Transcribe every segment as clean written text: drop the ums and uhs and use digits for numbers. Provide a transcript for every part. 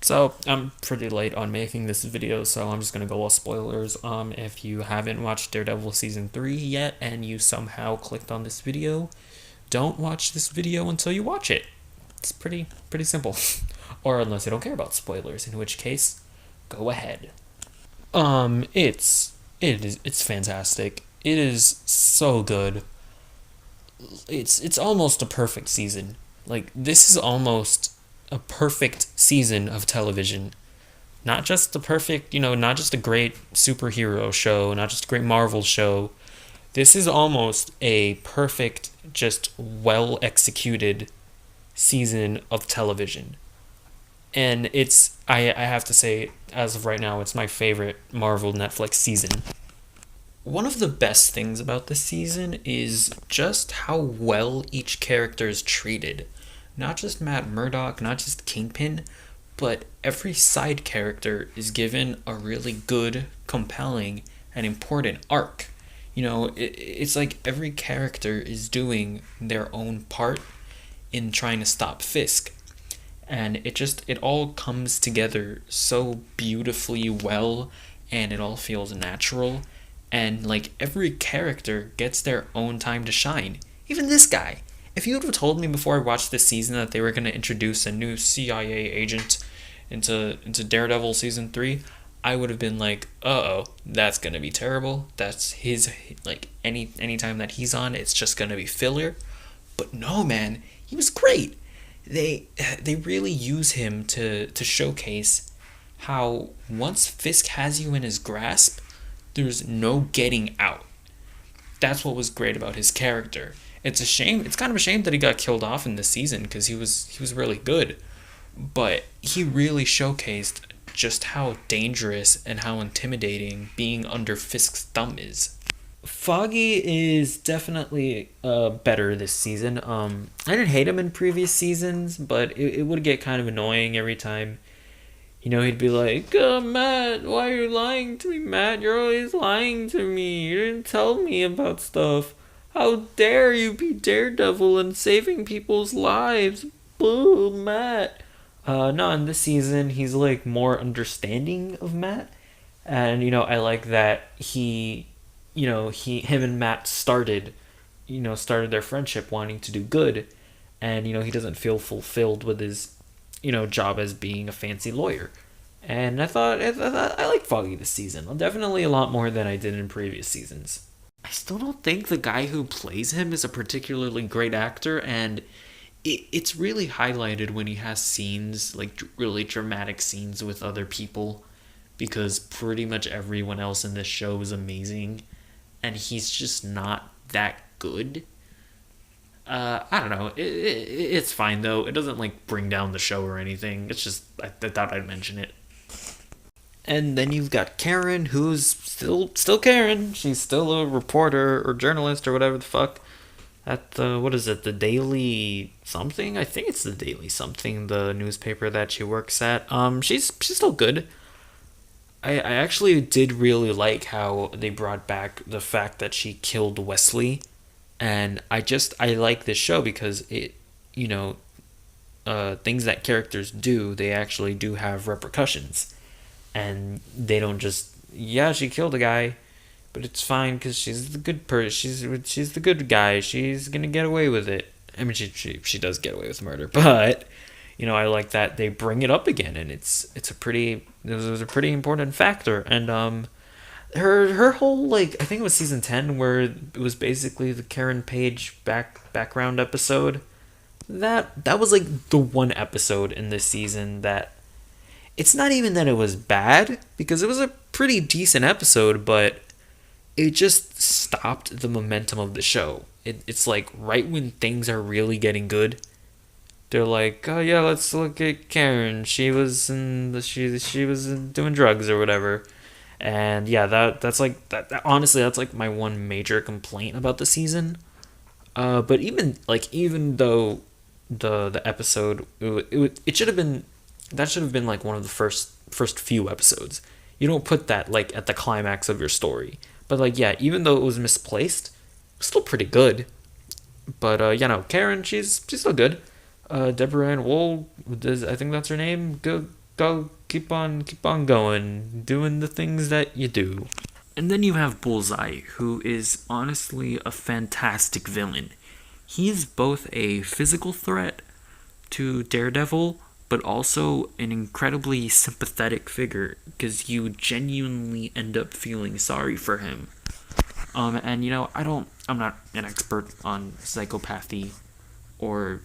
So I'm pretty late on making this video, so I'm just gonna go all spoilers. If you haven't watched Daredevil season 3 yet and you somehow clicked on this video, don't watch this video until you watch it. It's pretty simple. Or unless you don't care about spoilers, in which case, go ahead. It's fantastic. It is so good. It's almost a perfect season. Like this is almost a perfect season of television. Not just the perfect, not just a great superhero show, not just a great Marvel show. This is almost a perfect, just well executed season of television. And I have to say, as of right now, it's my favorite Marvel Netflix season. One of the best things about this season is just how well each character is treated. Not just Matt Murdock, not just Kingpin, but every side character is given a really good, compelling, and important arc. It's like every character is doing their own part in trying to stop Fisk. And it all comes together so beautifully well, and it all feels natural, and like every character gets their own time to shine. Even this guy. If you would have told me before I watched this season that they were going to introduce a new CIA agent into Daredevil season 3, I would have been like, "Uh-oh, that's going to be terrible. That's his like any time that he's on, it's just going to be filler." But no, man, he was great. They really use him to showcase how once Fisk has you in his grasp, there's no getting out. That's what was great about his character. It's a shame. It's kind of a shame that he got killed off in this season because he was really good, but he really showcased just how dangerous and how intimidating being under Fisk's thumb is. Foggy is definitely better this season. I didn't hate him in previous seasons, but it would get kind of annoying every time. He'd be like, Matt, why are you lying to me, Matt? You're always lying to me. You didn't tell me about stuff. How dare you be Daredevil and saving people's lives? Boo, Matt. No, in this season, he's like more understanding of Matt. And, I like that him and Matt started their friendship wanting to do good. And, he doesn't feel fulfilled with his, job as being a fancy lawyer. And I like Foggy this season. Definitely a lot more than I did in previous seasons. I still don't think the guy who plays him is a particularly great actor, and it's really highlighted when he has scenes, like really dramatic scenes with other people, because pretty much everyone else in this show is amazing, and he's just not that good. I don't know. It's fine though. It doesn't like bring down the show or anything. It's just I thought I'd mention it. And then you've got Karen, who's still Karen. She's still a reporter or journalist or whatever the fuck at the what is it, the Daily something? I think it's the Daily something, the newspaper that she works at. She's still good. I actually did really like how they brought back the fact that she killed Wesley, and I like this show because it things that characters do, they actually do have repercussions, and they don't just, yeah, she killed a guy, but it's fine because she's the good person. She's the good guy. She's gonna get away with it. I mean, she does get away with murder, but I like that they bring it up again, and it was a pretty important factor. And her whole, like, I think it was season 10 where it was basically the Karen Page background episode. That was like the one episode in this season that, it's not even that it was bad, because it was a pretty decent episode, but it just stopped the momentum of the show. It's like right when things are really getting good, they're like, oh yeah, let's look at Karen. She was doing drugs or whatever. And yeah, that's like that honestly, that's like my one major complaint about the season. But even though the episode, it should have been, that should have been like one of the first few episodes. You don't put that like at the climax of your story. But like, yeah, even though it was misplaced, it was still pretty good. But Karen, she's still good. Deborah Ann Wool, I think that's her name. Good, go keep on going, doing the things that you do. And then you have Bullseye, who is honestly a fantastic villain. He's both a physical threat to Daredevil, but also an incredibly sympathetic figure because you genuinely end up feeling sorry for him. And I'm not an expert on psychopathy, or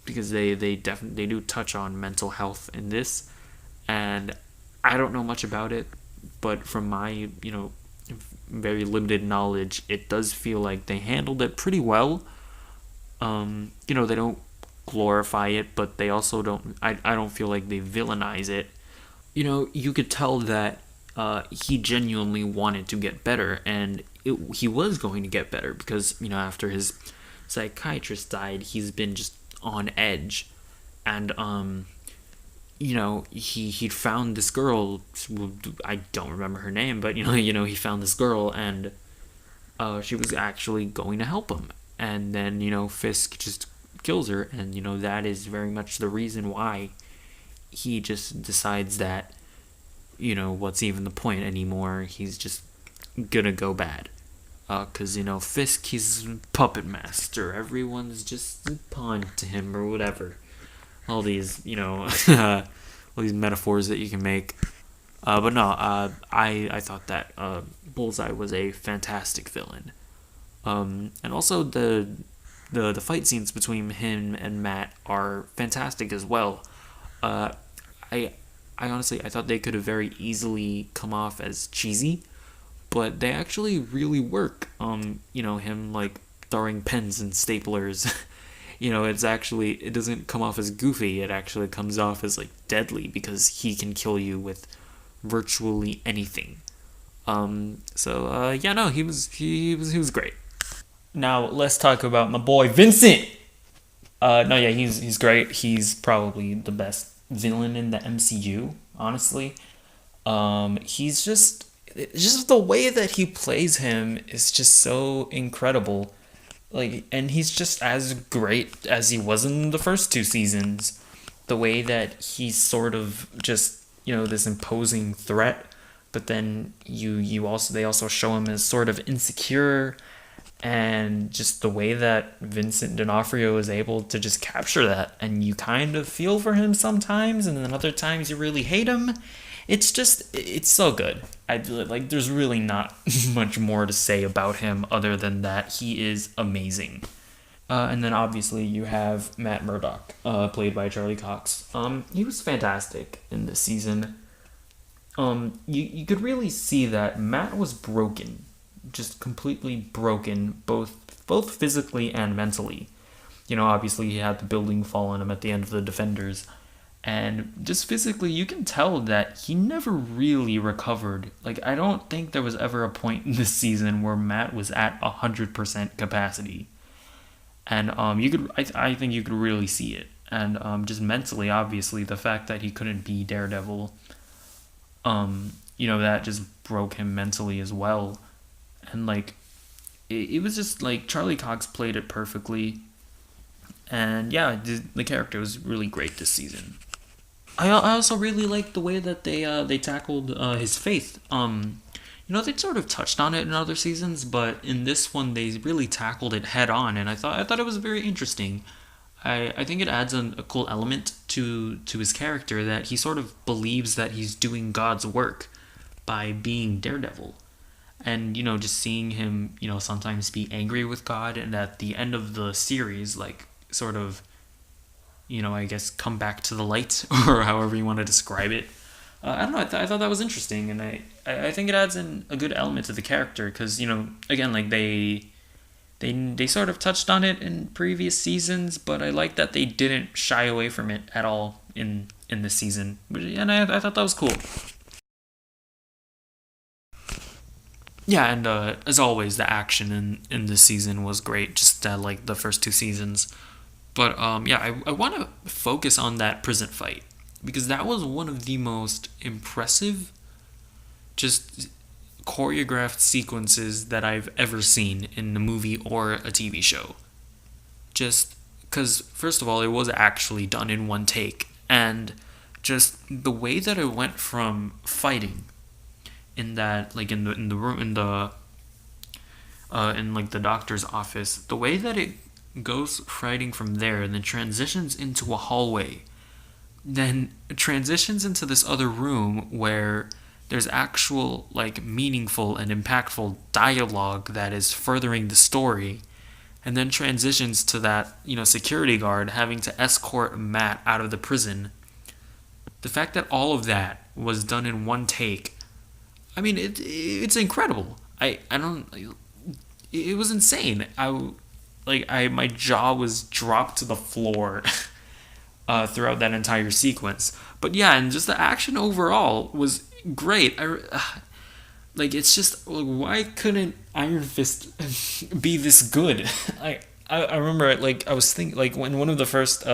because they do touch on mental health in this, and I don't know much about it, but from my very limited knowledge, it does feel like they handled it pretty well. They don't glorify it, but they also don't. I don't feel like they villainize it. You could tell that he genuinely wanted to get better, and he was going to get better because after his psychiatrist died, he's been just on edge, and he'd found this girl. I don't remember her name, but he found this girl, and she was actually going to help him, and then Fisk just kills her, and that is very much the reason why he just decides that what's even the point anymore. He's just gonna go bad. Because, Fisk, he's puppet master. Everyone's just a pawn to him or whatever. All these, all these metaphors that you can make. But no, I thought that Bullseye was a fantastic villain. And also the fight scenes between him and Matt are fantastic as well. Uh, I I honestly I thought they could have very easily come off as cheesy, but they actually really work. Him like throwing pens and staplers. It doesn't come off as goofy. It actually comes off as like deadly because he can kill you with virtually anything. Yeah, no, he was great. Now let's talk about my boy Vincent. No, yeah, he's great. He's probably the best villain in the MCU, honestly. He's just the way that he plays him is just so incredible. Like, and he's just as great as he was in the first two seasons. The way that he's sort of just this imposing threat, but then they also show him as sort of insecure, and just the way that Vincent D'Onofrio is able to just capture that, and you kind of feel for him sometimes, and then other times you really hate him. It's so good. There's really not much more to say about him other than that he is amazing. And then obviously you have Matt Murdock, played by Charlie Cox. He was fantastic in this season. You could really see that Matt was broken, just completely broken, both physically and mentally. Obviously he had the building fall on him at the end of the Defenders, and just physically you can tell that he never really recovered. Like, I don't think there was ever a point in this season where Matt was at 100% capacity, and I think you could really see it. And just mentally, obviously the fact that he couldn't be Daredevil, that just broke him mentally as well. And it was just like Charlie Cox played it perfectly, and yeah, the character was really great this season. I also really liked the way that they tackled his faith. They sort of touched on it in other seasons, but in this one they really tackled it head on, and I thought it was very interesting. I think it adds a cool element to his character, that he sort of believes that he's doing God's work by being Daredevil. And just seeing him sometimes be angry with God, and at the end of the series, like, sort of I guess come back to the light, or however you want to describe it. I don't know, I thought that was interesting, and I think it adds in a good element to the character, because again, like, they sort of touched on it in previous seasons, but I like that they didn't shy away from it at all in this season, and I thought that was cool. Yeah, and as always, the action in this season was great, just like the first two seasons. But yeah, I want to focus on that prison fight, because that was one of the most impressive, just choreographed sequences that I've ever seen in a movie or a TV show. Just because, first of all, it was actually done in one take, and just the way that it went from fighting in that, like, in the room, in like the doctor's office, the way that it goes fighting from there and then transitions into a hallway, then transitions into this other room where there's actual, like, meaningful and impactful dialogue that is furthering the story, and then transitions to that, security guard having to escort Matt out of the prison. The fact that all of that was done in one take, I mean, it's incredible. I don't, it was insane. My jaw was dropped to the floor throughout that entire sequence. But yeah, and just the action overall was great. It's just, like, why couldn't Iron Fist be this good? I remember, like, I was thinking, like, when one of the first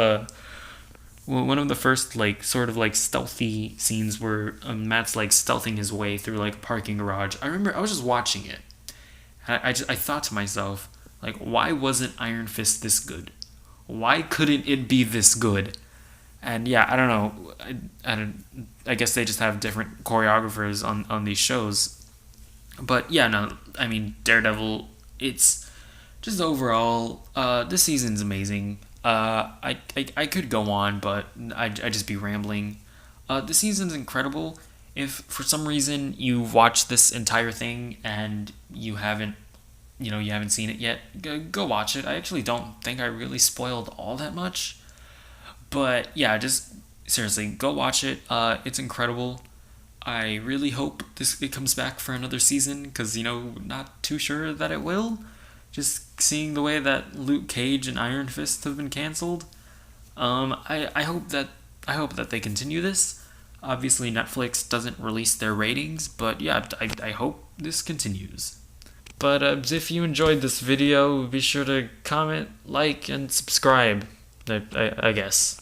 like, sort of, like, stealthy scenes where Matt's, like, stealthing his way through, like, a parking garage. I remember I was just watching it. I thought to myself, like, why wasn't Iron Fist this good? Why couldn't it be this good? And yeah, I don't know. I guess they just have different choreographers on these shows. But yeah, no, I mean, Daredevil, it's just overall, this season's amazing. I could go on, but I'd just be rambling. This season's incredible. If for some reason you've watched this entire thing and you haven't seen it yet, go watch it. I actually don't think I really spoiled all that much. But yeah, just seriously, go watch it. It's incredible. I really hope it comes back for another season, because, not too sure that it will. Just seeing the way that Luke Cage and Iron Fist have been canceled. I hope that they continue this. Obviously, Netflix doesn't release their ratings, but yeah, I hope this continues. But if you enjoyed this video, be sure to comment, like, and subscribe, I guess.